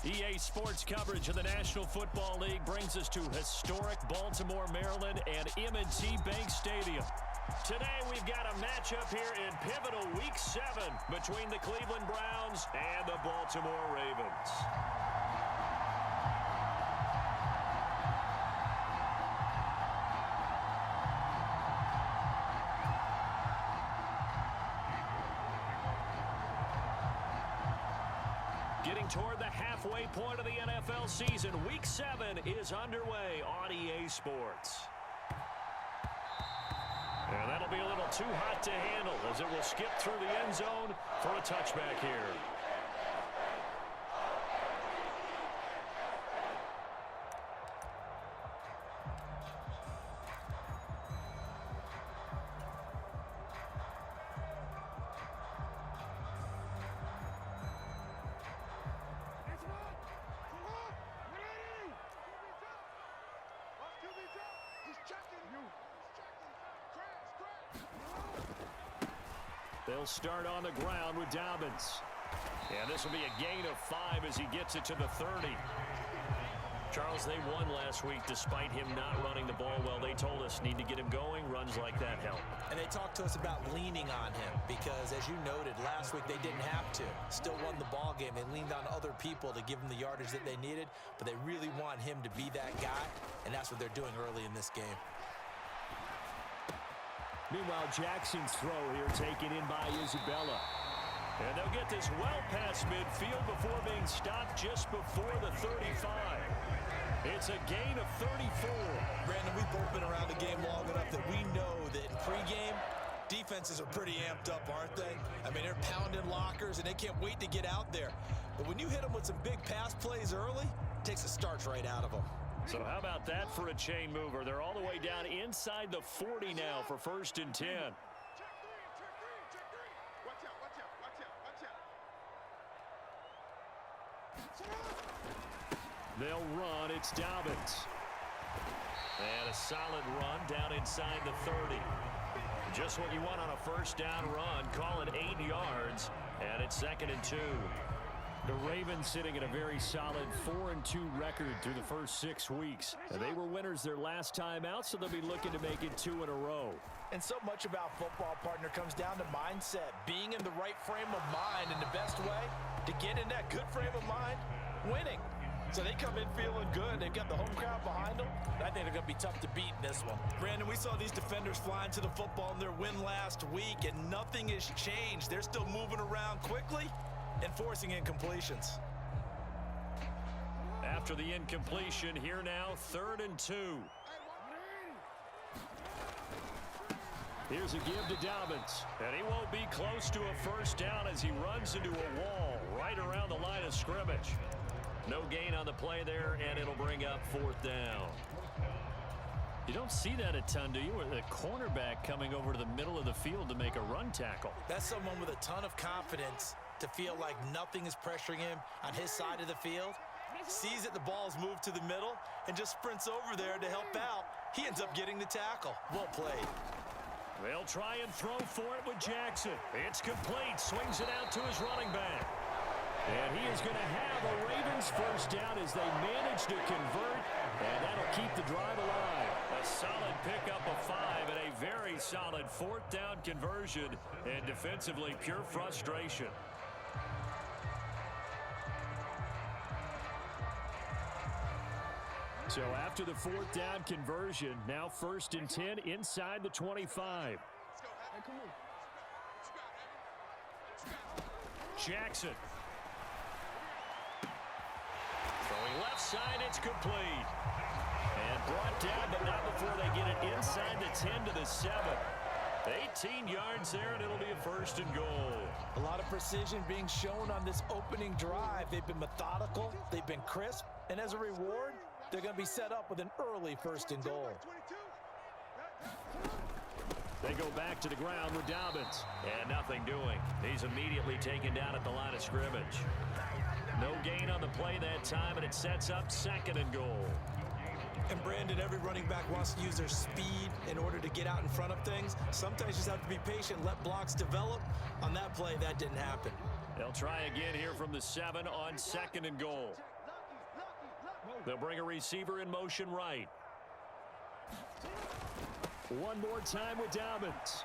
EA Sports coverage of the National Football League brings us to historic Baltimore, Maryland, and M&T Bank Stadium. Today, we've got a matchup here in pivotal Week 7 between the Cleveland Browns and the Baltimore Ravens. Getting toward the halfway point of the NFL season, Week 7 is underway on EA Sports. And that'll be a little too hot to handle as it will skip through the end zone for a touchback here. They'll start on the ground with Dobbins. And this will be a gain of 5 as he gets it to the 30. Charles, they won last week despite him not running the ball well. They told us need to get him going. Runs like that help. And they talked to us about leaning on him because, as you noted, last week they didn't have to. Still won the ball game. They leaned on other people to give them the yardage that they needed, but they really want him to be that guy, and that's what they're doing early in this game. Meanwhile, Jackson's throw here taken in by Isabella. And they'll get this well past midfield before being stopped just before the 35. It's a gain of 34. Brandon, we've both been around the game long enough that we know that in pregame, defenses are pretty amped up, aren't they? I mean, they're pounding lockers, and they can't wait to get out there. But when you hit them with some big pass plays early, it takes the starch right out of them. So how about that for a chain mover? They're all the way down inside the 40 now for 1st and 10. They'll run. It's Dobbins. And a solid run down inside the 30. Just what you want on a first down run. Call it 8 yards. And it's 2nd and 2. The Ravens sitting at a very solid 4-2 record through the first 6 weeks. They were winners their last time out, so they'll be looking to make it 2 in a row. And so much about football, partner, comes down to mindset. Being in the right frame of mind, and the best way to get in that good frame of mind, winning. So they come in feeling good. They've got the home crowd behind them. I think they're going to be tough to beat in this one. Brandon, we saw these defenders flying to the football in their win last week, and nothing has changed. They're still moving around quickly and forcing incompletions. After the incompletion, here now, 3rd and 2. Here's a give to Dobbins. And he won't be close to a first down as he runs into a wall right around the line of scrimmage. No gain on the play there, and it'll bring up 4th down. You don't see that a ton, do you? With a cornerback coming over to the middle of the field to make a run tackle. That's someone with a ton of confidence to feel like nothing is pressuring him on his side of the field. Sees that the ball's moved to the middle and just sprints over there to help out. He ends up getting the tackle. Well played. They'll try and throw for it with Jackson. It's complete. Swings it out to his running back. And he is going to have a Ravens first down as they manage to convert, and that'll keep the drive alive. A solid pickup of 5 and a very solid 4th down conversion, and defensively pure frustration. So after the 4th down conversion, now 1st and 10 inside the 25. Jackson. Throwing left side, it's complete. And brought down, but not before they get it inside the 10 to the 7. 18 yards there, and it'll be a 1st and goal. A lot of precision being shown on this opening drive. They've been methodical, they've been crisp, and as a reward, they're going to be set up with an early 1st and goal. They go back to the ground with Dobbins. And nothing doing. He's immediately taken down at the line of scrimmage. No gain on the play that time, and it sets up 2nd and goal. And Brandon, every running back wants to use their speed in order to get out in front of things. Sometimes you just have to be patient, let blocks develop. On that play, that didn't happen. They'll try again here from the 7 on 2nd and goal. They'll bring a receiver in motion right. One more time with Dobbins.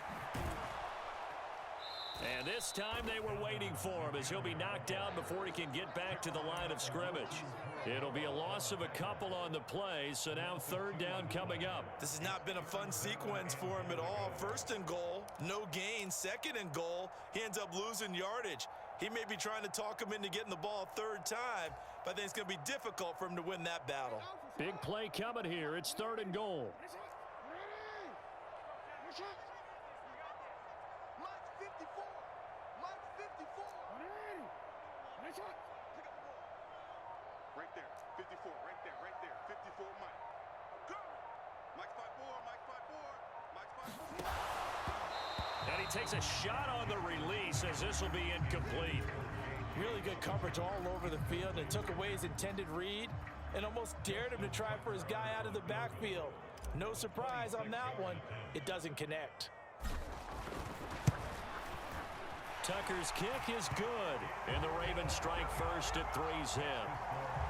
And this time they were waiting for him as he'll be knocked down before he can get back to the line of scrimmage. It'll be a loss of a couple on the play, so now third down coming up. This has not been a fun sequence for him at all. First and goal, no gain. Second and goal, he ends up losing yardage. He may be trying to talk him into getting the ball third time, but I think it's going to be difficult for him to win that battle. Big play coming here. It's third and goal. Right there, 54, right there, 54, Mike. Go! Mike's 5-4, Mike's 5-4, Mike's 5-4. And he takes a shot on the release as this will be incomplete. Really good coverage all over the field. It took away his intended read and almost dared him to try for his guy out of the backfield. No surprise on that one. It doesn't connect. Tucker's kick is good, and the Ravens strike first at 3's him.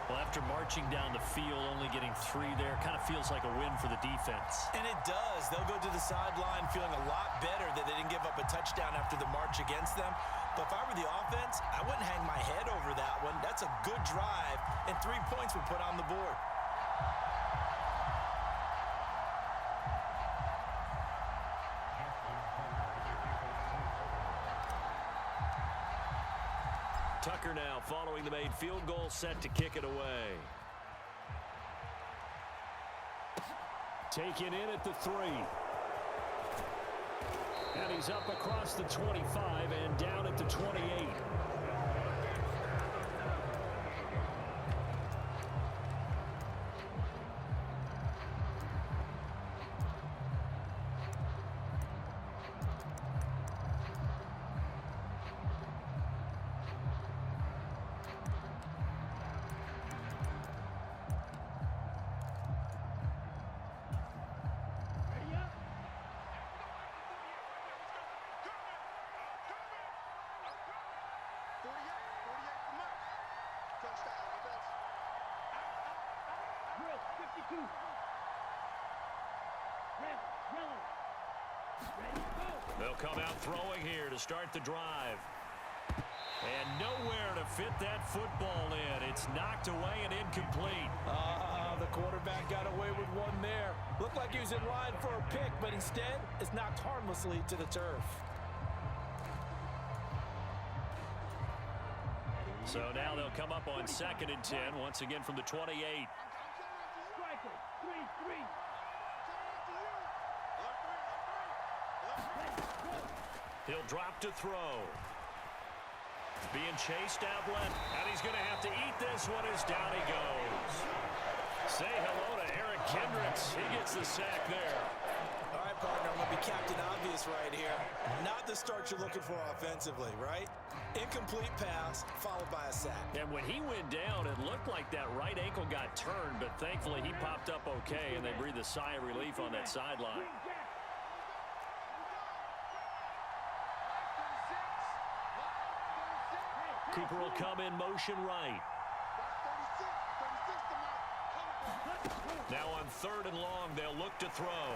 Well, after marching down the field, only getting 3 there, kind of feels like a win for the defense. And it does. They'll go to the sideline feeling a lot better that they didn't give up a touchdown after the march against them. But if I were the offense, I wouldn't hang my head over that one. That's a good drive, and 3 points were put on the board. Tucker now following the made field goal, set to kick it away. Taken in at the 3. And he's up across the 25 and down at the 28. They'll come out throwing here to start the drive. And nowhere to fit that football in. It's knocked away and incomplete. The quarterback got away with one there. Looked like he was in line for a pick, but instead, it's knocked harmlessly to the turf. So now they'll come up on 2nd and 10, once again from the 28. He'll drop to throw. Being chased out left, and he's going to have to eat this one as down he goes. Say hello to Eric Kendricks. He gets the sack there. All right, partner, I'm going to be Captain Obvious right here. Not the start you're looking for offensively, right? Incomplete pass, followed by a sack. And when he went down, it looked like that right ankle got turned, but thankfully he popped up okay, and they breathed a sigh of relief on that sideline. Cooper will come in motion right. Now on 3rd and long, they'll look to throw.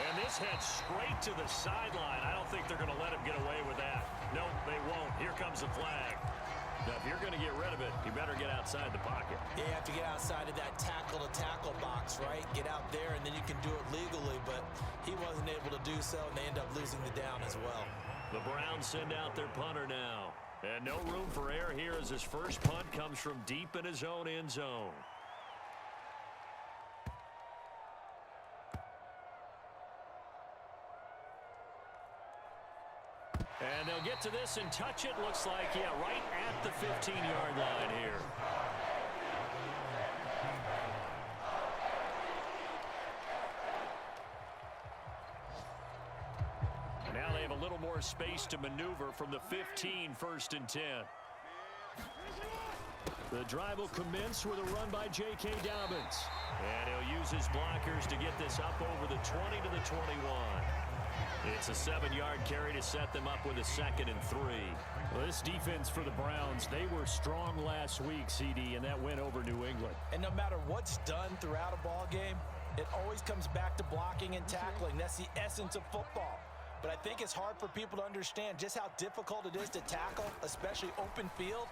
And this heads straight to the sideline. I don't think they're going to let him get away with that. Nope, they won't. Here comes the flag. Now, if you're going to get rid of it, you better get outside the pocket. Yeah, you have to get outside of that tackle-to-tackle box, right? Get out there, and then you can do it legally, but he wasn't able to do so, and they end up losing the down as well. The Browns send out their punter now. And no room for error here as his first punt comes from deep in his own end zone. And they'll get to this and touch it. Looks like, yeah, right at the 15-yard line here. Now they have a little more space to maneuver from the 15, 1st and 10. The drive will commence with a run by J.K. Dobbins. And he'll use his blockers to get this up over the 20 to the 21. It's a 7-yard carry to set them up with a 2nd and 3. Well, this defense for the Browns, they were strong last week, CD, and that went over New England. And no matter what's done throughout a ball game, it always comes back to blocking and tackling. That's the essence of football. But I think it's hard for people to understand just how difficult it is to tackle, especially open field.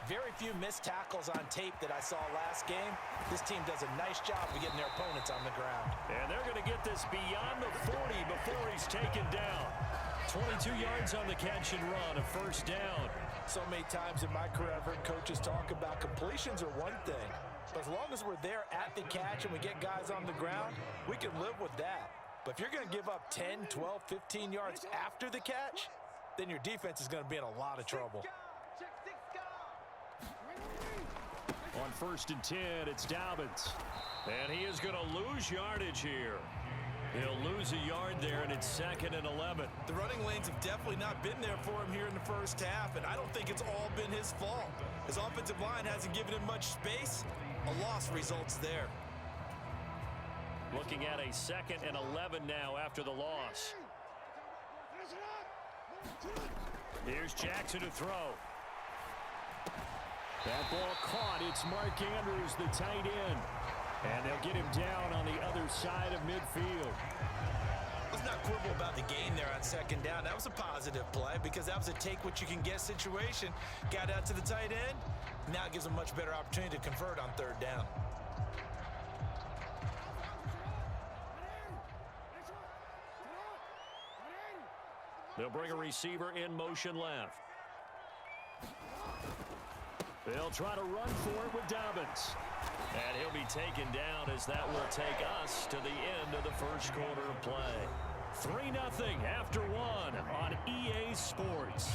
Very few missed tackles on tape that I saw last game. This team does a nice job of getting their opponents on the ground. And they're going to get this beyond the 40 before he's taken down. 22 yards on the catch and run, a 1st down. So many times in my career, I've heard coaches talk about completions are one thing. But as long as we're there at the catch and we get guys on the ground, we can live with that. But if you're going to give up 10, 12, 15 yards after the catch, then your defense is going to be in a lot of trouble. On 1st and 10, it's Dobbins. And he is going to lose yardage here. He'll lose a yard there, and it's 2nd and 11. The running lanes have definitely not been there for him here in the first half, and I don't think it's all been his fault. His offensive line hasn't given him much space. A loss results there. Looking at a 2nd and 11 now after the loss. Here's Jackson to throw. That ball caught. It's Mark Andrews, the tight end. And they'll get him down on the other side of midfield. Let's not quibble about the gain there on 2nd down. That was a positive play because that was a take-what-you-can-get situation. Got out to the tight end. Now it gives him a much better opportunity to convert on 3rd down. They'll bring a receiver in motion left. They'll try to run for it with Dobbins. And he'll be taken down as that will take us to the end of the 1st quarter of play. 3-0 after 1 on EA Sports.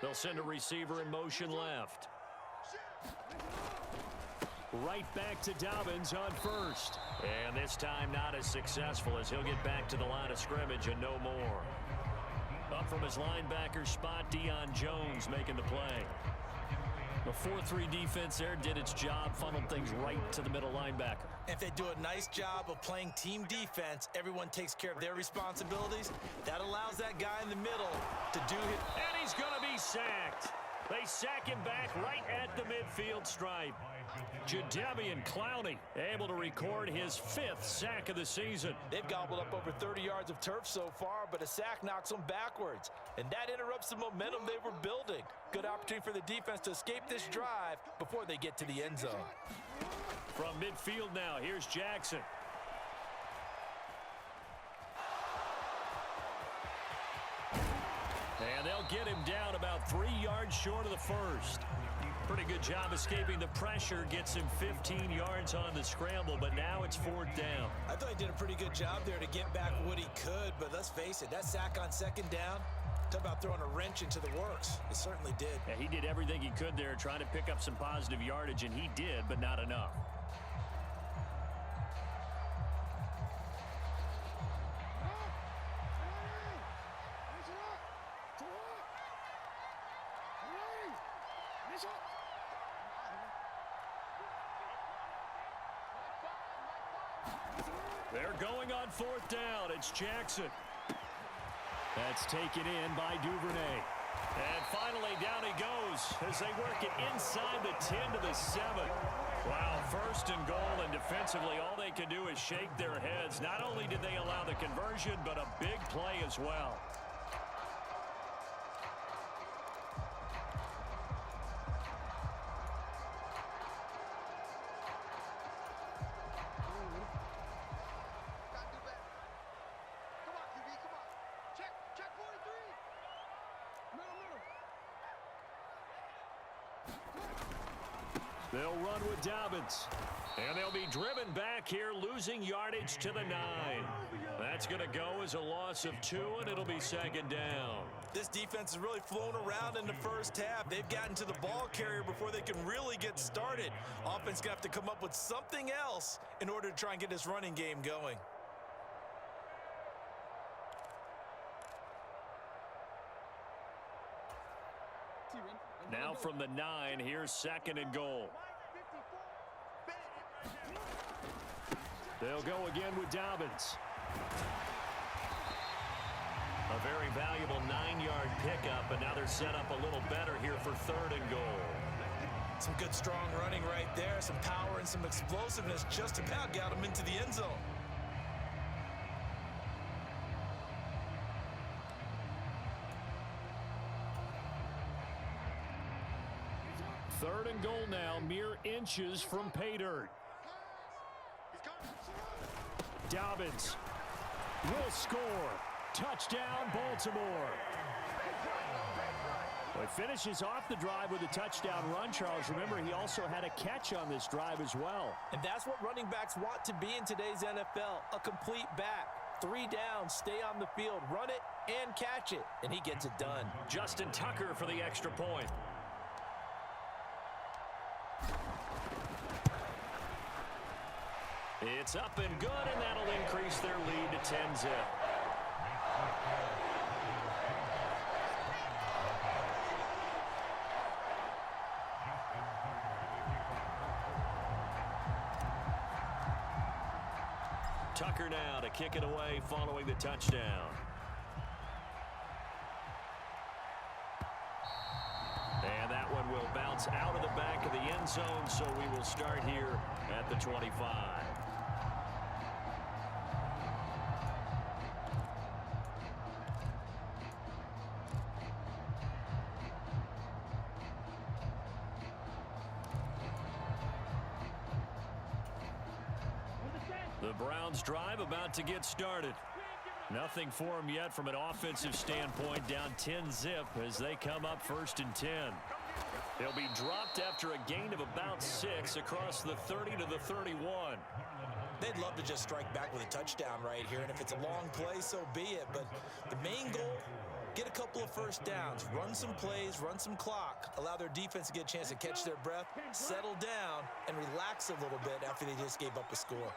They'll send a receiver in motion left. Right back to Dobbins on 1st. And this time not as successful as he'll get back to the line of scrimmage and no more. Up from his linebacker spot, Deion Jones making the play. The 4-3 defense there did its job, funneled things right to the middle linebacker. If they do a nice job of playing team defense, everyone takes care of their responsibilities. That allows that guy in the middle to do his... And he's going to be sacked. They sack him back right at the midfield stripe. Jadeveon Clowney able to record his 5th sack of the season. They've gobbled up over 30 yards of turf so far, but a sack knocks them backwards. And that interrupts the momentum they were building. Good opportunity for the defense to escape this drive before they get to the end zone. From midfield now, here's Jackson. And they'll get him down about 3 yards short of the 1st. Pretty good job escaping the pressure. Gets him 15 yards on the scramble, but now it's 4th down. I thought he did a pretty good job there to get back what he could, but let's face it, that sack on 2nd down, talk about throwing a wrench into the works. It certainly did. Yeah, he did everything he could there, trying to pick up some positive yardage, and he did, but not enough. They're going on 4th down. It's Jackson. That's taken in by Duvernay. And finally, down he goes as they work it inside the 10 to the 7. Wow, 1st and goal, and defensively, all they can do is shake their heads. Not only did they allow the conversion, but a big play as well. They'll run with Dobbins. And they'll be driven back here, losing yardage to the 9. That's going to go as a loss of 2, and it'll be second down. This defense has really flown around in the first half. They've gotten to the ball carrier before they can really get started. Offense going to have to come up with something else in order to try and get this running game going. Now from the 9, here's second and goal. They'll go again with Dobbins. A very valuable 9-yard pickup, and now they're set up a little better here for third and goal. Some good, strong running right there. Some power and some explosiveness just about got them into the end zone. Third and goal now, mere inches from pay dirt. Dobbins will score. Touchdown, Baltimore. Well, he finishes off the drive with a touchdown run, Charles. Remember, he also had a catch on this drive as well. And that's what running backs want to be in today's NFL, a complete back. 3 down, stay on the field, run it, and catch it. And he gets it done. Justin Tucker for the extra point. It's up and good, and that'll increase their lead to 10-zip. Tucker now to kick it away following the touchdown. And that one will bounce out of the back of the end zone, so we will start here at the 25. The Browns drive about to get started. Nothing for them yet from an offensive standpoint, down 10-zip as they come up first and 10. They'll be dropped after a gain of about 6 across the 30 to the 31. They'd love to just strike back with a touchdown right here, and if it's a long play, so be it. But the main goal, get a couple of first downs, run some plays, run some clock, allow their defense to get a chance to catch their breath, settle down, and relax a little bit after they just gave up a score.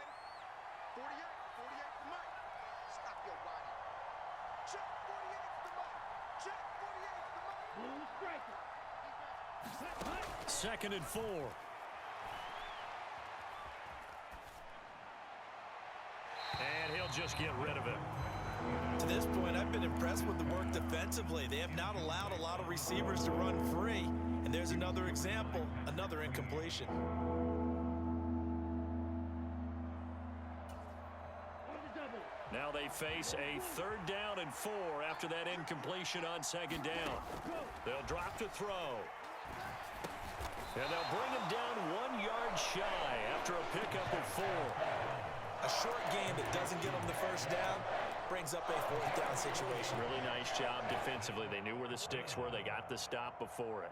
Second and 4. And he'll just get rid of it. To this point, I've been impressed with the work defensively. They have not allowed a lot of receivers to run free. And there's another example, another incompletion. Now they face a 3rd down and 4 after that incompletion on 2nd down. They'll drop to throw. And they'll bring him down 1 yard shy after a pickup of 4. A short game that doesn't get them the first down brings up a 4th down situation. Really nice job defensively. They knew where the sticks were. They got the stop before it.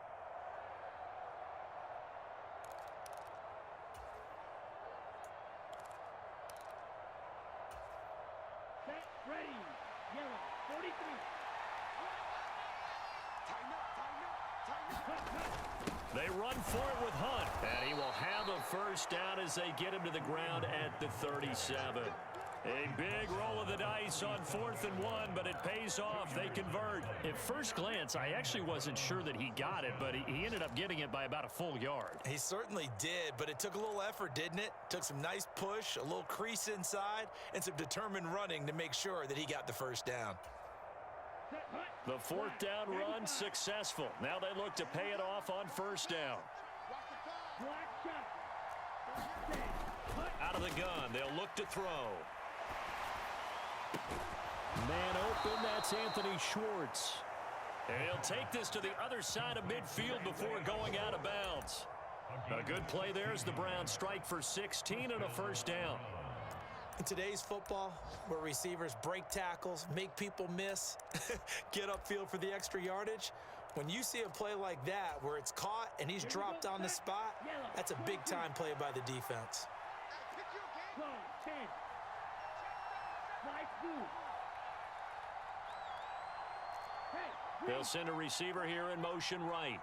Set, ready, yellow, 43. They run for it with Hunt, and he will have a first down as they get him to the ground at the 37. A big roll of the dice on 4th and 1, but it pays off. They convert. At first glance, I actually wasn't sure that he got it, but he ended up getting it by about a full yard. He certainly did, but it took a little effort, didn't it? Took some nice push, a little crease inside, and some determined running to make sure that he got the first down. The 4th down run successful. Now they look to pay it off on 1st down. Out of the gun, they'll look to throw. Man open, that's Anthony Schwartz. And he'll take this to the other side of midfield before going out of bounds. A good play there as the Browns strike for 16 and a first down. In today's football, where receivers break tackles, make people miss, get upfield for the extra yardage, When you see a play like that where it's caught and he's dropped on the spot, that's a big-time play by the defense. Go, 10. Fly through. Hey, They'll send a receiver here in motion right.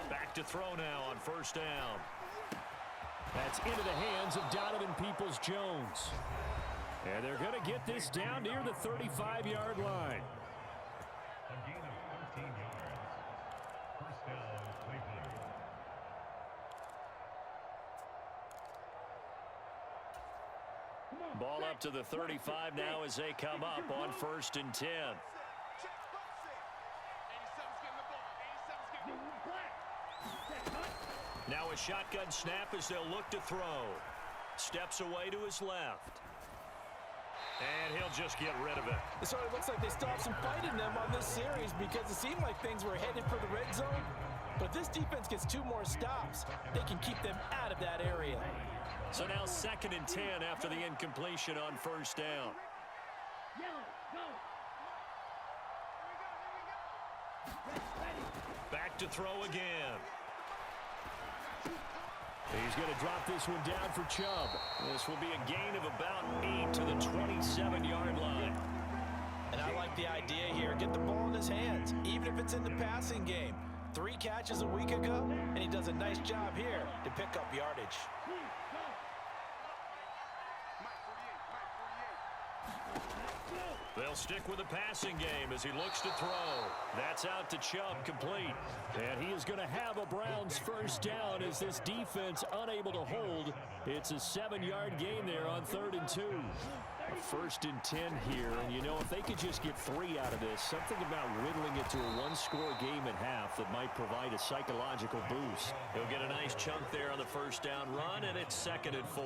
Back to throw now on first down. That's into the hands of Donovan Peoples-Jones. And they're going to get this down near the 35-yard line. A gain of 13 yards. First down, Cleveland. Ball up to the 35 now as they come up on 1st and 10. Now a shotgun snap as they'll look to throw. Steps away to his left. And he'll just get rid of it. It sort of looks like they stopped some fight in them on this series because it seemed like things were headed for the red zone. But if this defense gets 2 more stops, they can keep them out of that area. So now 2nd and 10 after the incompletion on first down. Yellow, go. Back to throw again. He's going to drop this one down for Chubb. This will be a gain of about 8 to the 27-yard line. And I like the idea here. Get the ball in his hands, even if it's in the passing game. 3 catches a week ago, and he does a nice job here to pick up yardage. They'll stick with the passing game as he looks to throw. That's out to Chubb, complete. And he is going to have a Browns first down as this defense unable to hold. It's a 7-yard gain there on 3rd and 2. A 1st and 10 here, and you know, if they could just get 3 out of this, something about whittling it to a 1-score game at half that might provide a psychological boost. He'll get a nice chunk there on the first down run, and it's 2nd and 4.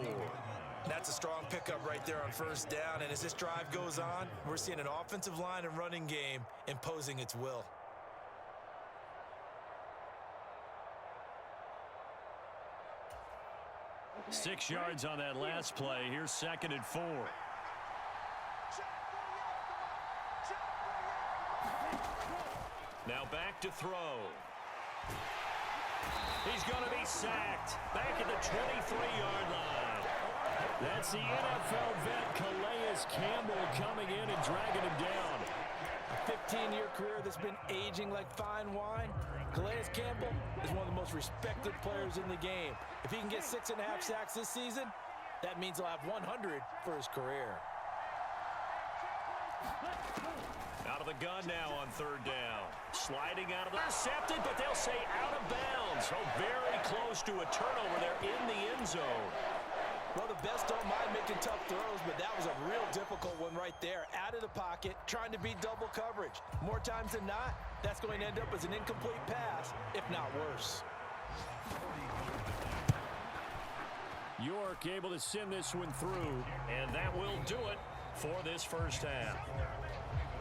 That's a strong pickup right there on first down, and as this drive goes on, we're seeing an offensive line and running game imposing its will. Six yards on that last play. Here's 2nd and 4. Now back to throw. He's going to be sacked back at the 23-yard line. That's the NFL vet Calais Campbell coming in and dragging him down. A 15-year career that's been aging like fine wine. Calais Campbell is one of the most respected players in the game. If he can get 6.5 sacks this season, that means he'll have 100 for his career. Out of the gun now on 3rd down. Sliding out of the... Intercepted, but they'll say out of bounds. Oh, very close to a turnover there in the end zone. Well, the best don't mind making tough throws, but that was a real difficult one right there. Out of the pocket, trying to beat double coverage. More times than not, that's going to end up as an incomplete pass, if not worse. York able to send this one through. And that will do it for this first half.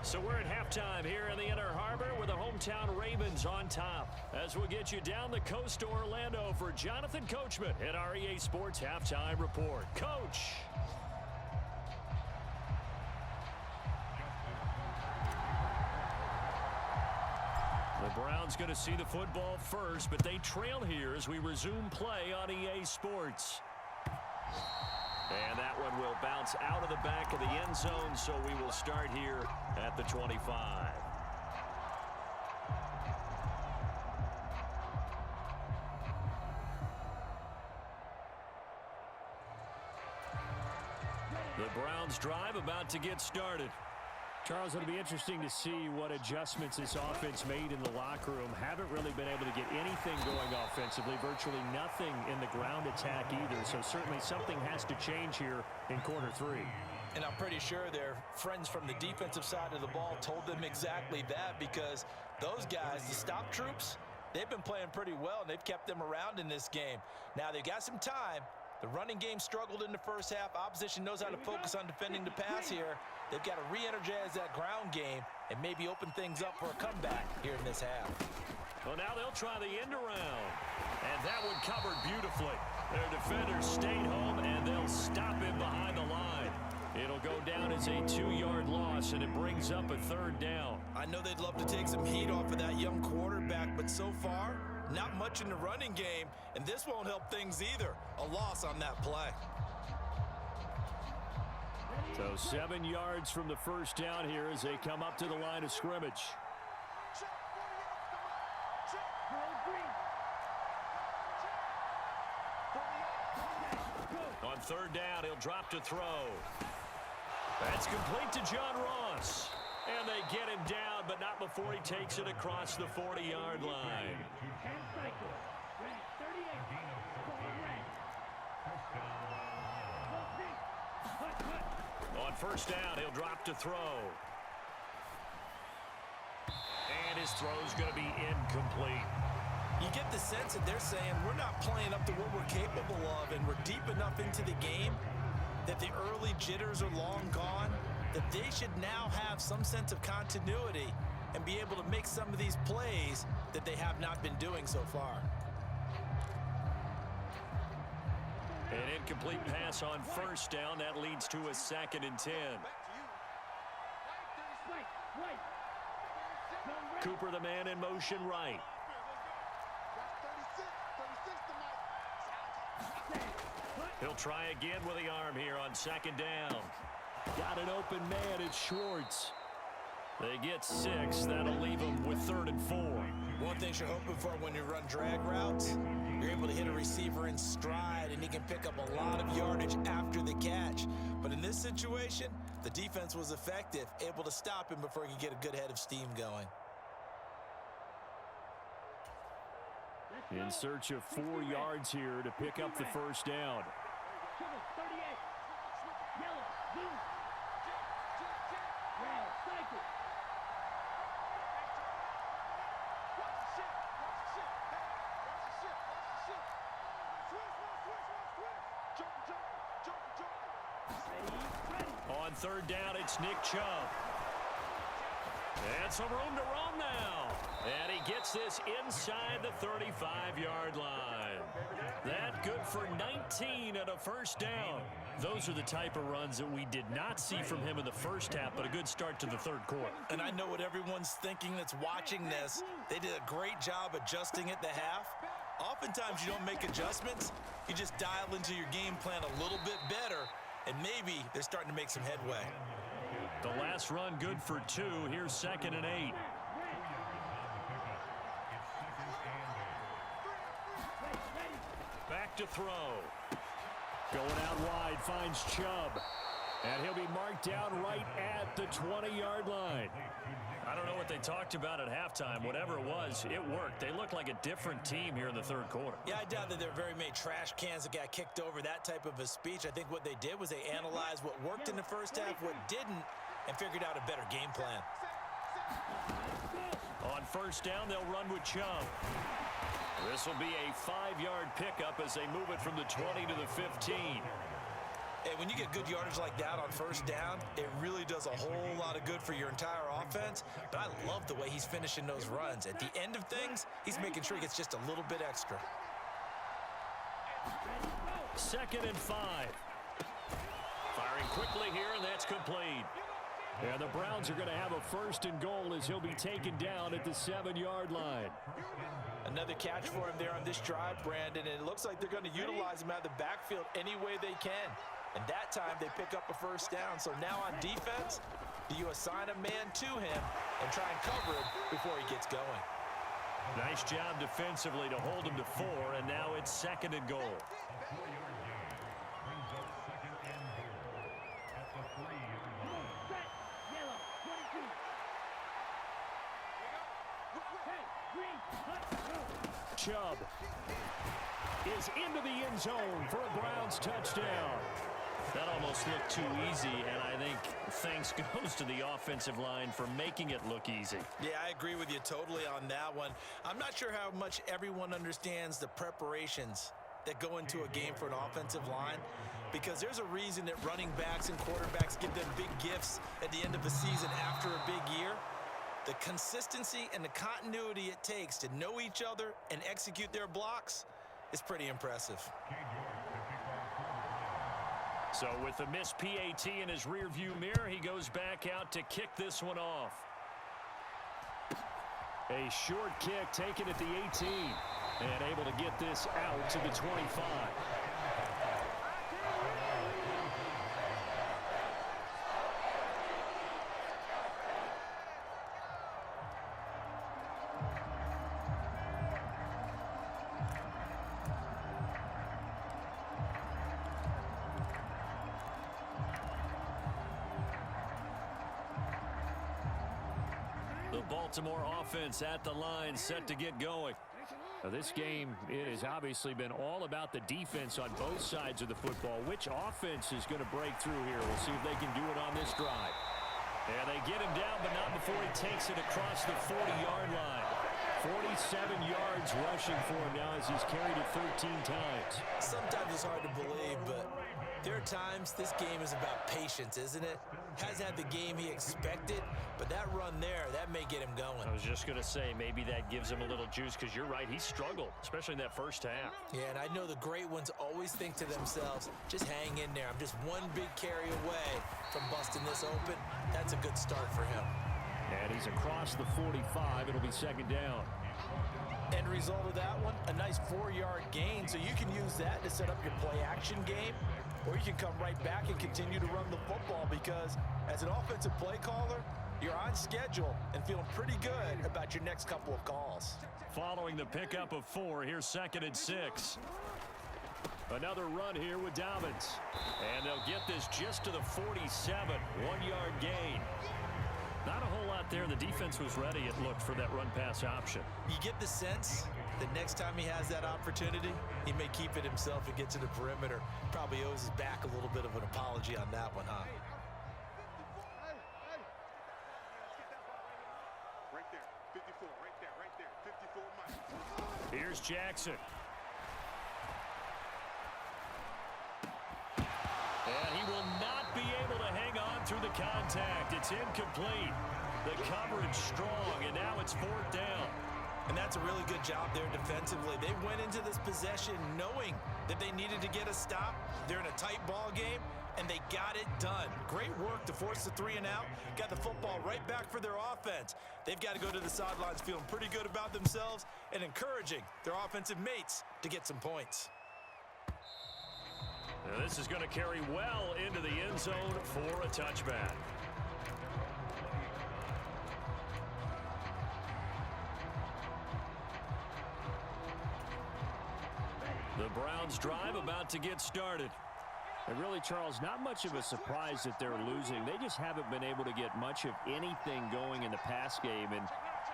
So we're at halftime here in the Inner Harbor with the hometown Ravens on top. As we'll get you down the coast to Orlando for Jonathan Coachman at our EA Sports Halftime Report. Coach. The Browns going to see the football first, but they trail here as we resume play on EA Sports. And that one will bounce out of the back of the end zone, so we will start here at the 25. The Browns drive about to get started. Charles, it'll be interesting to see what adjustments this offense made in the locker room. Haven't really been able to get anything going offensively, virtually nothing in the ground attack either. So certainly something has to change here in quarter 3. And I'm pretty sure their friends from the defensive side of the ball told them exactly that, because those guys, the stop troops, they've been playing pretty well, and they've kept them around in this game. Now they've got some time. The running game struggled in the first half. Opposition knows how to focus on defending the pass here. They've got to re-energize that ground game and maybe open things up for a comeback here in this half. Well, now they'll try the end around. And that one covered beautifully. Their defenders stayed home, and they'll stop him behind the line. It'll go down as a 2-yard loss, and it brings up a 3rd down. I know they'd love to take some heat off of that young quarterback, but so far, not much in the running game, and this won't help things either. A loss on that play. So 7 yards from the 1st down here as they come up to the line of scrimmage. On 3rd down, he'll drop to throw. That's complete to John Ross. And they get him down, but not before he takes it across the 40-yard line. On 1st down, he'll drop to throw. And his throw's going to be incomplete. You get the sense that they're saying we're not playing up to what we're capable of, and we're deep enough into the game that the early jitters are long gone, that they should now have some sense of continuity and be able to make some of these plays that they have not been doing so far. An incomplete pass on 1st down. That leads to a 2nd and 10. Cooper, the man in motion right. He'll try again with the arm here on 2nd down. Got an open man. It's Schwartz. They get 6. That'll leave them with 3rd and 4. One thing you're hoping for when you run drag routes, you're able to hit a receiver in stride, and he can pick up a lot of yardage after the catch. But in this situation, the defense was effective, able to stop him before he could get a good head of steam going. In search of 4 yards here to pick up the 1st down. On 3rd down, it's Nick Chubb. And some room to roam now. And he gets this inside the 35-yard line. That good for 19 and a 1st down. Those are the type of runs that we did not see from him in the 1st half, but a good start to the 3rd quarter. And I know what everyone's thinking that's watching this. They did a great job adjusting at the half. Oftentimes you don't make adjustments. You just dial into your game plan a little bit better, and maybe they're starting to make some headway. The last run good for 2. Here's 2nd and 8. Back to throw. Going out wide, finds Chubb. And he'll be marked down right at the 20-yard line. I don't know what they talked about at halftime. Whatever it was, it worked. They look like a different team here in the 3rd quarter. Yeah, I doubt that there are very many trash cans that got kicked over, that type of a speech. I think what they did was they analyzed what worked in the 1st half, what didn't, and figured out a better game plan. On 1st down, they'll run with Chubb. This will be a 5-yard pickup as they move it from the 20 to the 15. Hey, when you get good yardage like that on 1st down, it really does a whole lot of good for your entire offense. But I love the way he's finishing those runs. At the end of things, he's making sure he gets just a little bit extra. 2nd and 5. Firing quickly here, and that's complete. And the Browns are going to have a 1st and goal as he'll be taken down at the 7-yard line. Another catch for him there on this drive, Brandon, and it looks like they're going to utilize him out of the backfield any way they can. And that time they pick up a 1st down. So now on defense, do you assign a man to him and try and cover him before he gets going? Nice job defensively to hold him to 4, and now it's 2nd and goal. Chubb is into the end zone for a Browns touchdown. That almost looked too easy, and I think thanks goes to the offensive line for making it look easy. Yeah, I agree with you totally on that one. I'm not sure how much everyone understands the preparations that go into a game for an offensive line, because there's a reason that running backs and quarterbacks give them big gifts at the end of the season after a big year. The consistency and the continuity it takes to know each other and execute their blocks is pretty impressive. So with the missed PAT in his rearview mirror, he goes back out to kick this one off. A short kick taken at the 18 and able to get this out to the 25. The Baltimore offense at the line, set to get going. Now this game, it has obviously been all about the defense on both sides of the football. Which offense is going to break through here? We'll see if they can do it on this drive. And they get him down, but not before he takes it across the 40-yard line. 47 yards rushing for him now as he's carried it 13 times. Sometimes it's hard to believe, but there are times this game is about patience, isn't it? Hasn't had the game he expected, but that run there, that may get him going. I was just going to say, maybe that gives him a little juice, because you're right, he struggled, especially in that first half. Yeah, and I know the great ones always think to themselves, just hang in there. I'm just one big carry away from busting this open. That's a good start for him. And he's across the 45. It'll be second down. End result of that one, a nice 4-yard gain, so you can use that to set up your play-action game, or you can come right back and continue to run the football, because as an offensive play caller, you're on schedule and feeling pretty good about your next couple of calls. Following the pickup of 4, here's 2nd and 6. Another run here with Dobbins. And they'll get this just to the 47, 1-yard gain. Not a whole lot there. The defense was ready, it looked, for that run-pass option. You get the sense that next time he has that opportunity, he may keep it himself and get to the perimeter. Probably owes his back a little bit of an apology on that one, huh? Right there, 54, right there, 54 Mike. Here's Jackson. And he will not be able to hang on through the contact. It's incomplete. The coverage strong, and now it's 4th down. And that's a really good job there defensively. They went into this possession knowing that they needed to get a stop. They're in a tight ball game, and they got it done. Great work to force the 3 and out. Got the football right back for their offense. They've got to go to the sidelines feeling pretty good about themselves and encouraging their offensive mates to get some points. Now this is going to carry well into the end zone for a touchback. The Browns drive about to get started. And really, Charles, not much of a surprise that they're losing. They just haven't been able to get much of anything going in the pass game. And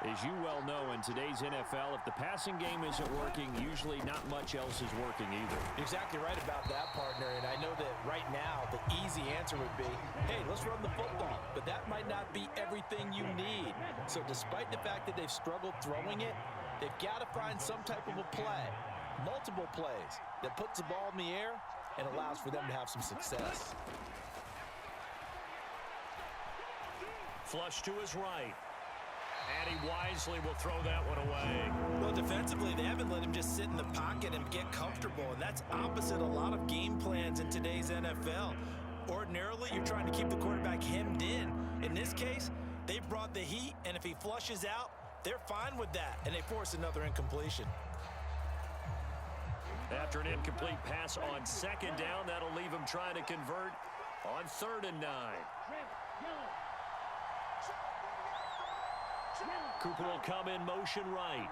as you well know, in today's NFL, if the passing game isn't working, usually not much else is working either. Exactly right about that, partner. And I know that right now the easy answer would be, hey, let's run the football. But that might not be everything you need. So despite the fact that they've struggled throwing it, they've got to find some type of a play, multiple plays, that puts the ball in the air and allows for them to have some success. Flush to his right. And he wisely will throw that one away. Well, defensively, they haven't let him just sit in the pocket and get comfortable, and that's opposite a lot of game plans in today's NFL. Ordinarily, you're trying to keep the quarterback hemmed in. In this case, they brought the heat, and if he flushes out, they're fine with that, and they force another incompletion. After an incomplete pass on 2nd down, that'll leave him trying to convert on 3rd and 9. Cooper will come in motion right.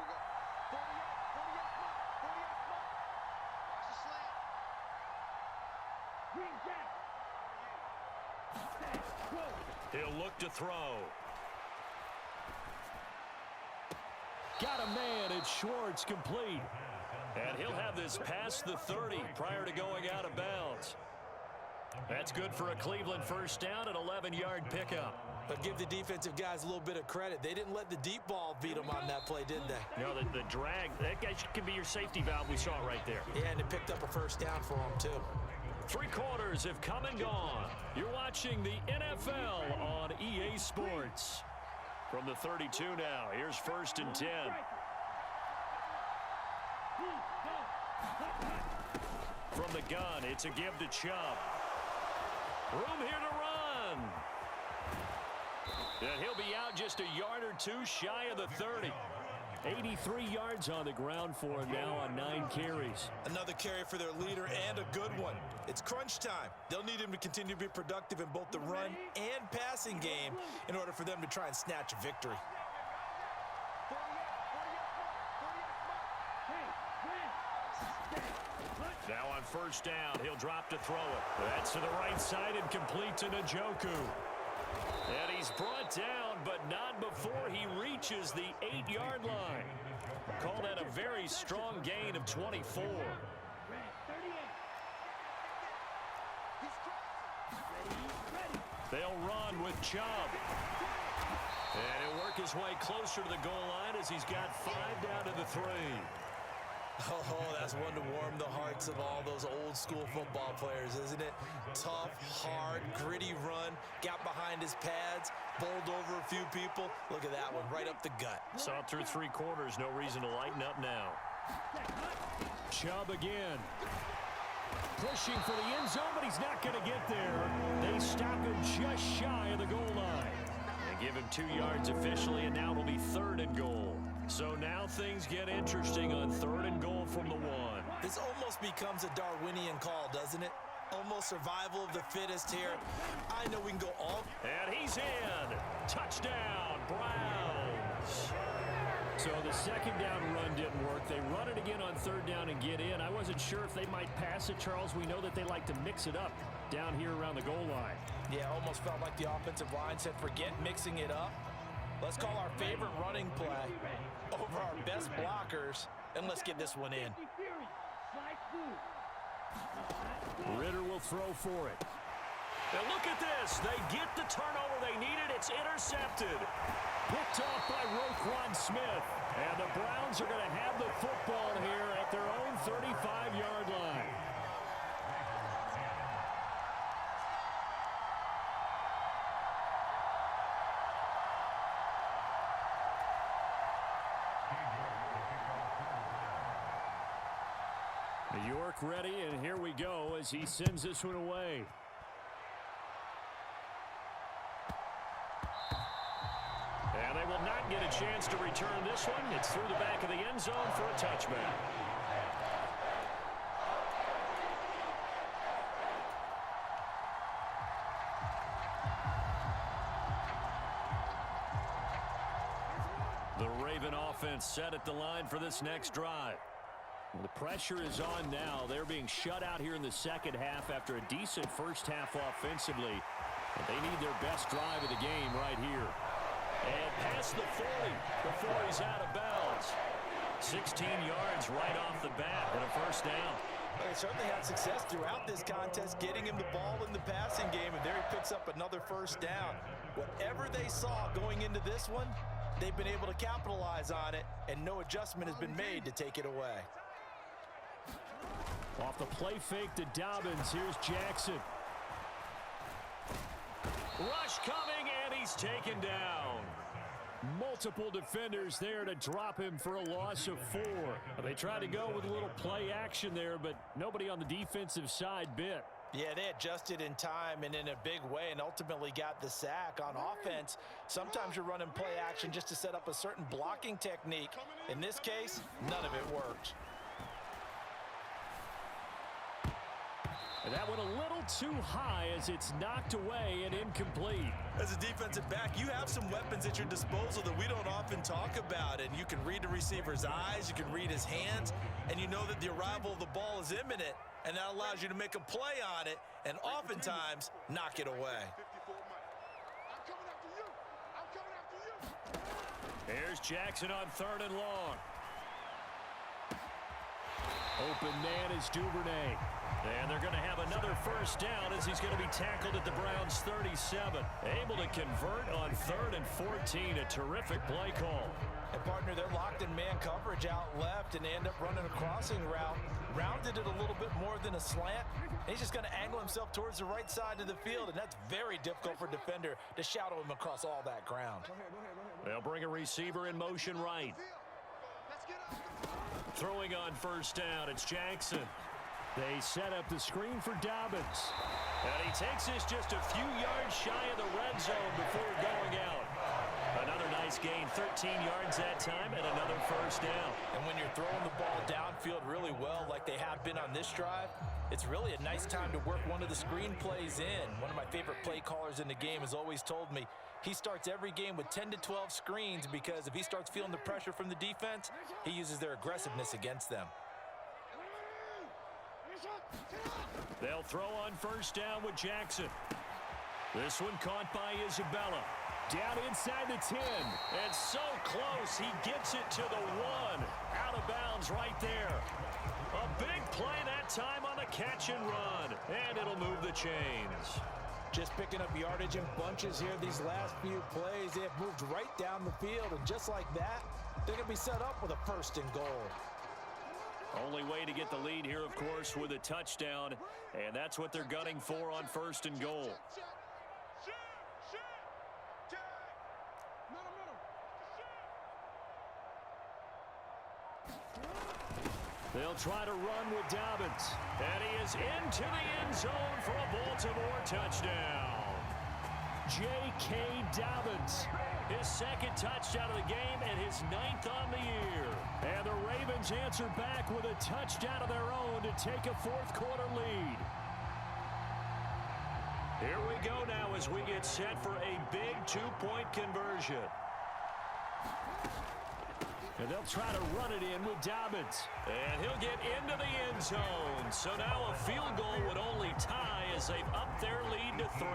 He'll look to throw. Got a man, it's Schwartz, complete. And he'll have this past the 30 prior to going out of bounds. That's good for a Cleveland first down, an 11-yard pickup. But give the defensive guys a little bit of credit. They didn't let the deep ball beat them on that play, did they? No, the drag, that guy can be your safety valve. We saw it right there. Yeah, and it picked up a first down for them, too. 3 quarters have come and gone. You're watching the NFL on EA Sports. From the 32 now, here's 1st and 10. From the gun, it's a give to Chubb. And he'll be out just a yard or two shy of the 30. 83 yards on the ground for him now on 9 carries. Another carry for their leader and a good one. It's crunch time. They'll need him to continue to be productive in both the run and passing game in order for them to try and snatch a victory. Now on first down, he'll drop to throw it. That's to the right side and complete to Njoku. And he's brought down, but not before he reaches the 8-yard line. Call that a very strong gain of 24. They'll run with Chubb. And he'll work his way closer to the goal line as he's got 5 down to the 3. Oh, that's one to warm the hearts of all those old school football players, isn't it? Tough, hard, gritty run, got behind his pads, bowled over a few people. Look at that one, right up the gut. Saw through 3 quarters, no reason to lighten up now. Chubb again. Pushing for the end zone, but he's not going to get there. They stop him just shy of the goal line. And give him 2 yards officially, and now it'll be 3rd and goal. So now things get interesting on 3rd and goal from the 1. This almost becomes a Darwinian call, doesn't it? Almost survival of the fittest here. I know we can go all... And he's in. Touchdown, Browns. So the 2nd down run didn't work. They run it again on 3rd down and get in. I wasn't sure if they might pass it, Charles. We know that they like to mix it up down here around the goal line. Yeah, almost felt like the offensive line said, forget mixing it up. Let's call our favorite running play over our best blockers, and let's get this one in. Ritter will throw for it. And look at this. They get the turnover they needed. It's intercepted. Picked off by Roquan Smith. And the Browns are going to have the football here at their own 35-yard line. New York ready, and here we go as he sends this one away. And they will not get a chance to return this one. It's through the back of the end zone for a touchback. The Raven offense set at the line for this next drive. The pressure is on now. They're being shut out here in the second half after a decent first half offensively. But they need their best drive of the game right here. And past the 40 before he's out of bounds. 16 yards right off the bat and a first down. Well, they certainly had success throughout this contest getting him the ball in the passing game, and there he picks up another first down. Whatever they saw going into this one, they've been able to capitalize on it, and no adjustment has been made to take it away. Off the play fake to Dobbins, here's Jackson. Rush coming, and he's taken down. Multiple defenders there to drop him for a loss of 4. They tried to go with a little play action there, but nobody on the defensive side bit. Yeah, they adjusted in time and in a big way and ultimately got the sack. On offense, sometimes you're running play action just to set up a certain blocking technique. In this case, none of it worked. And that went a little too high as it's knocked away and incomplete. As a defensive back, you have some weapons at your disposal that we don't often talk about. And you can read the receiver's eyes, you can read his hands, and you know that the arrival of the ball is imminent. And that allows you to make a play on it and oftentimes knock it away. Here's Jackson on 3rd and long. Open man is Duvernay. And they're going to have another first down as he's going to be tackled at the Browns' 37. Able to convert on 3rd and 14. A terrific play call. And partner, they're locked in man coverage out left, and they end up running a crossing route. Rounded it a little bit more than a slant. And he's just going to angle himself towards the right side of the field, and that's very difficult for a defender to shadow him across all that ground. They'll bring a receiver in motion right. Throwing on first down, it's Jackson. They set up the screen for Dobbins. And he takes this just a few yards shy of the red zone before going out. Another nice gain, 13 yards that time, and another first down. And when you're throwing the ball downfield really well like they have been on this drive, it's really a nice time to work one of the screen plays in. One of my favorite play callers in the game has always told me he starts every game with 10 to 12 screens because if he starts feeling the pressure from the defense, he uses their aggressiveness against them. They'll throw on first down with Jackson. This one caught by Isabella. Down inside the 10. And so close, he gets it to the 1. Out of bounds right there. A big play that time on the catch and run. And it'll move the chains. Just picking up yardage in bunches here these last few plays. They have moved right down the field, and just like that, they're going to be set up with a first and goal. Only way to get the lead here, of course, with a touchdown. And that's what they're gunning for on first and goal. They'll try to run with Dobbins. And he is into the end zone for a Baltimore touchdown. J.K. Dobbins. His second touchdown of the game and his 9th on the year. And the Ravens answer back with a touchdown of their own to take a fourth-quarter lead. Here we go now as we get set for a big two-point conversion. And they'll try to run it in with Dobbins. And he'll get into the end zone. So now a field goal would only tie as they've upped their lead to 3.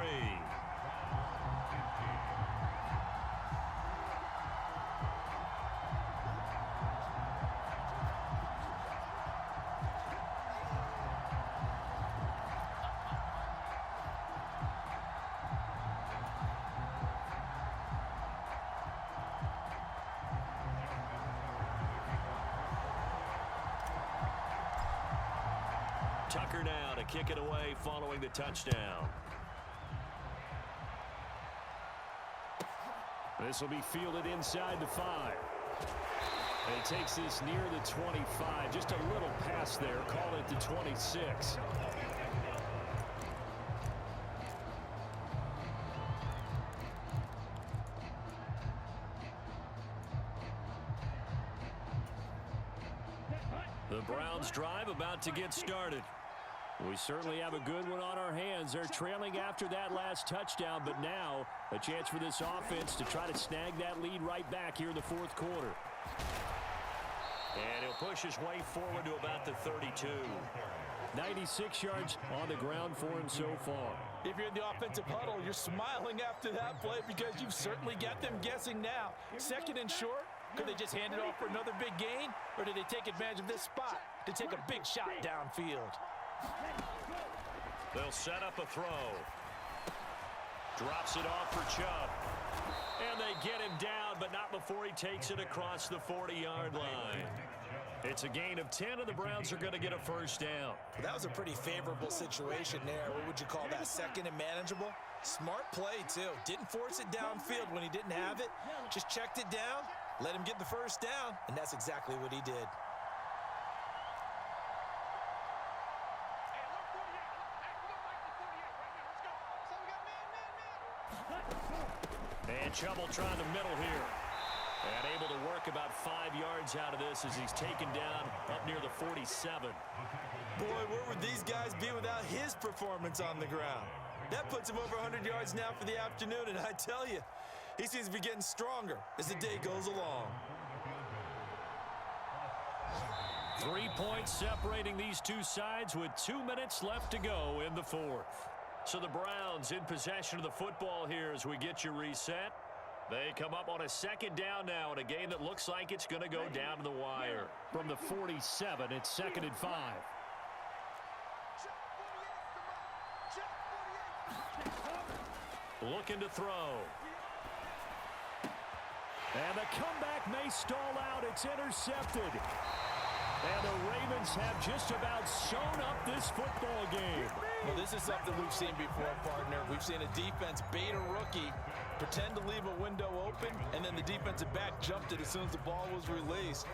Tucker now to kick it away following the touchdown. This will be fielded inside the 5. And he takes this near the 25. Just a little pass there. Call it the 26. The Browns drive about to get started. We certainly have a good one on our hands. They're trailing after that last touchdown, but now a chance for this offense to try to snag that lead right back here in the fourth quarter. And he'll push his way forward to about the 32. 96 yards on the ground for him so far. If you're in the offensive huddle, you're smiling after that play because you've certainly got them guessing now. Second and short, could they just hand it off for another big gain? Or did they take advantage of this spot to take a big shot downfield? They'll set up a throw. Drops it off for Chubb. And they get him down, but not before he takes it across the 40-yard line. It's a gain of 10, and the Browns are going to get a first down. That was a pretty favorable situation there. What would you call that? Second and manageable? Smart play, too. Didn't force it downfield when he didn't have it. Just checked it down, let him get the first down, and that's exactly what he did. And Chubb will try the middle here. And able to work about 5 yards out of this as he's taken down up near the 47. Boy, where would these guys be without his performance on the ground? That puts him over 100 yards now for the afternoon, and I tell you, he seems to be getting stronger as the day goes along. 3 points separating these two sides with 2 minutes left to go in the fourth. So the Browns in possession of the football here as we get you reset. They come up on a second down now in a game that looks like it's going to go down to the wire. From the 47, it's second and 5. Looking to throw. And the comeback may stall out. It's intercepted. And the Ravens have just about sewn up this football game. Well, this is something we've seen before, partner. We've seen a defense bait a rookie, pretend to leave a window open, and then the defensive back jumped it as soon as the ball was released.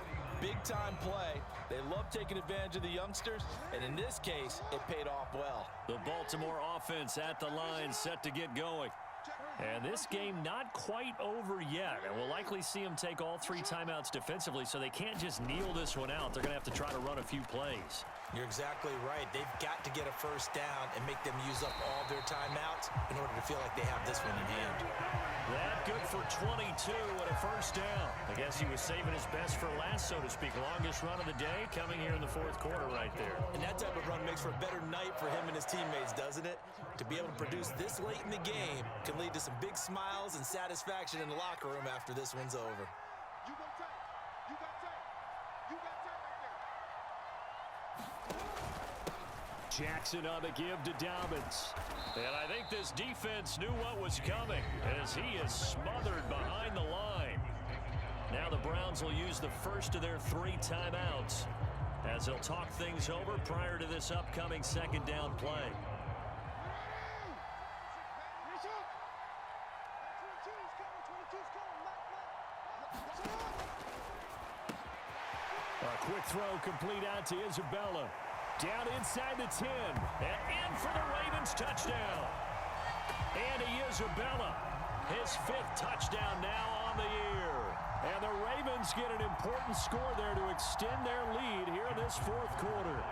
big-time play. They love taking advantage of the youngsters, and in this case, it paid off well. The Baltimore offense at the line, set to get going. And this game not quite over yet. And we'll likely see them take all 3 timeouts defensively, so they can't just kneel this one out. They're going to have to try to run a few plays. You're exactly right. They've got to get a first down and make them use up all their timeouts in order to feel like they have this one in hand. That good for 22 and a first down. I guess he was saving his best for last, so to speak. Longest run of the day coming here in the 4th quarter right there. And that type of run makes for a better night for him and his teammates, doesn't it? To be able to produce this late in the game can lead to some big smiles and satisfaction in the locker room after this one's over. You got time. You got time. You got time right there. Jackson on the give to Dobbins. And I think this defense knew what was coming as he is smothered behind the line. Now the Browns will use the first of their 3 timeouts as they'll talk things over prior to this upcoming 2nd down play. A quick throw complete out to Isabella. Down inside the 10. And in for the Ravens touchdown. Andy Isabella, his 5th touchdown now on the year. And the Ravens get an important score there to extend their lead here in this 4th quarter.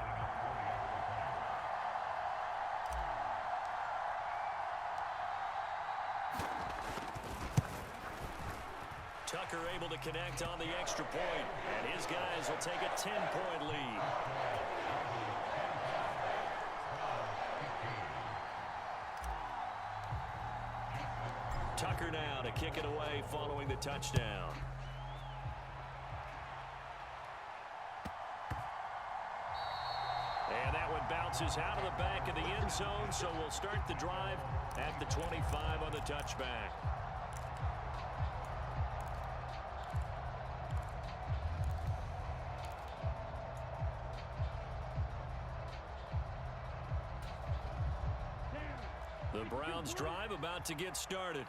Tucker able to connect on the extra point, and his guys will take a 10-point lead. Tucker now to kick it away following the touchdown. And that one bounces out of the back of the end zone, so we'll start the drive at the 25 on the touchback. The Browns drive about to get started.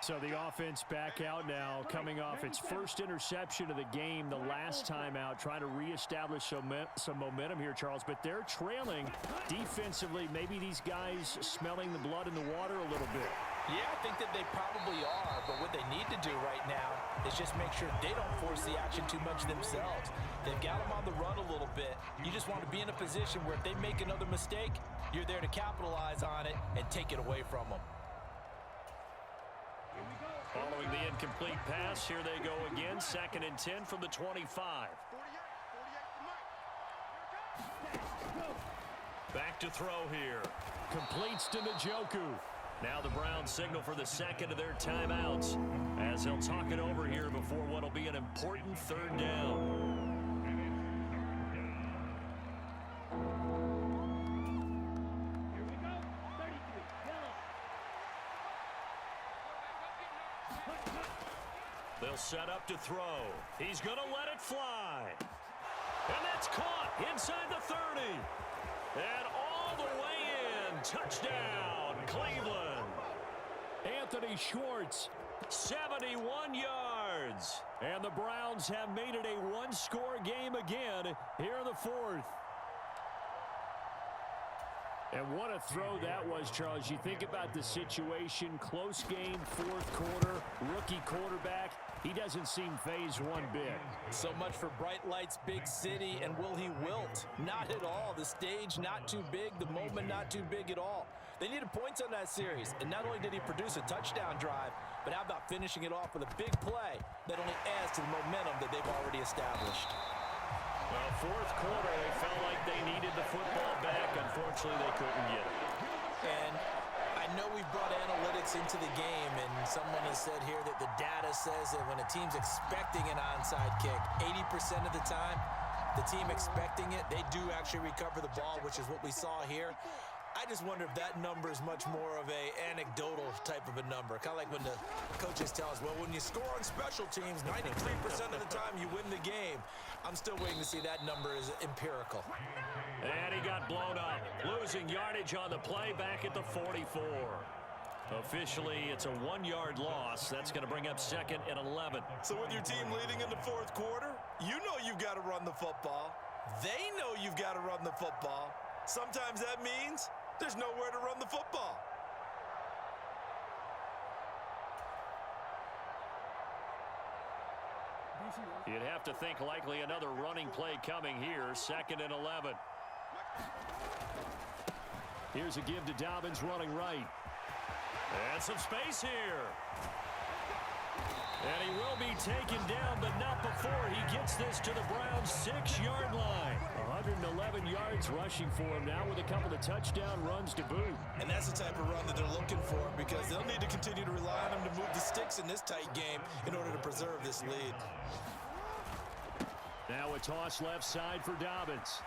So the offense back out now, coming off its first interception of the game the last time out, trying to reestablish some momentum here, Charles. But they're trailing defensively. Maybe these guys smelling the blood in the water a little bit. Yeah, I think that they probably are, but what they need to do right now is just make sure they don't force the action too much themselves. They've got them on the run a little bit. You just want to be in a position where if they make another mistake, you're there to capitalize on it and take it away from them. Following the incomplete pass, here they go again. 2nd and 10 from the 25. Back to throw here. Completes to Njoku. Now the Browns signal for the 2nd of their timeouts as they'll talk it over here before what will be an important 3rd down. They'll set up to throw. He's going to let it fly. And that's caught inside the 30. And all the way in. Touchdown, Cleveland. Anthony Schwartz, 71 yards. And the Browns have made it a 1-score game again here in the 4th. And what a throw that was, Charles. You think about the situation, close game, 4th quarter, rookie quarterback. He doesn't seem phased one bit. So much for bright lights, big city, and will he wilt? Not at all. The stage not too big, the moment not too big at all. They needed points on that series, and not only did he produce a touchdown drive, but how about finishing it off with a big play that only adds to the momentum that they've already established. Well, 4th quarter, they felt like they needed the football back. Unfortunately, they couldn't get it. And I know we brought analytics into the game, and someone has said here that the data says that when a team's expecting an onside kick, 80% of the time, the team expecting it, they do actually recover the ball, which is what we saw here. I just wonder if that number is much more of a anecdotal type of a number. Kind of like when the coaches tell us, well, when you score on special teams, 93% of the time you win the game. I'm still waiting to see that number is empirical. And he got blown up. Losing yardage on the play back at the 44. Officially, it's a 1-yard loss. That's going to bring up 2nd and 11. So with your team leading in the fourth quarter, you know you've got to run the football. They know you've got to run the football. Sometimes that means there's nowhere to run the football. You'd have to think likely another running play coming here. 2nd and 11. Here's a give to Dobbins running right. And some space here. And he will be taken down, but not before he gets this to the Browns' 6-yard line. 111 yards rushing for him now with a couple of touchdown runs to boot. And that's the type of run that they're looking for because they'll need to continue to rely on him to move the sticks in this tight game in order to preserve this lead. Now a toss left side for Dobbins.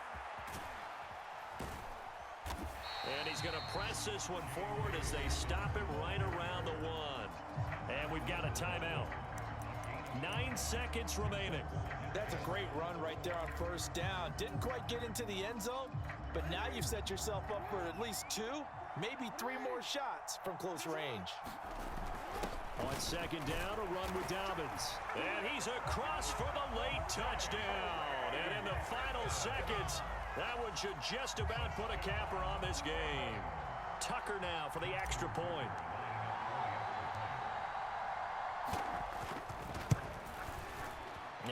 And he's going to press this one forward as they stop it right around the 1. And we've got a timeout. 9 seconds remaining. That's a great run right there on first down. Didn't quite get into the end zone, but now you've set yourself up for at least 2, maybe 3 more shots from close range. On 2nd down, a run with Dobbins. And he's across for the late touchdown. And in the final seconds, that one should just about put a capper on this game. Tucker now for the extra point.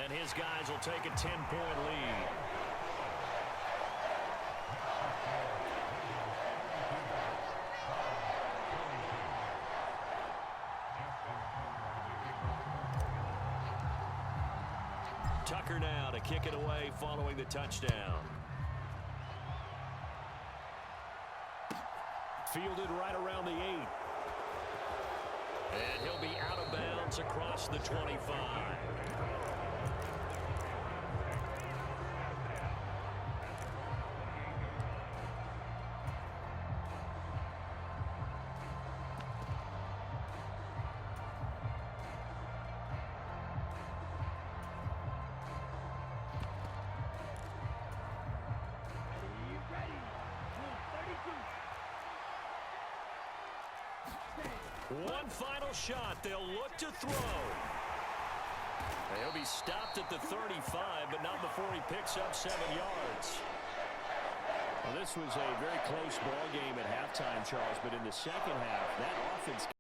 And his guys will take a 10-point lead. Tucker now to kick it away following the touchdown. Fielded right around the 8. And he'll be out of bounds across the 25. One final shot. They'll look to throw. He'll be stopped at the 35, but not before he picks up 7 yards. Well, this was a very close ball game at halftime, Charles, but in the second half, that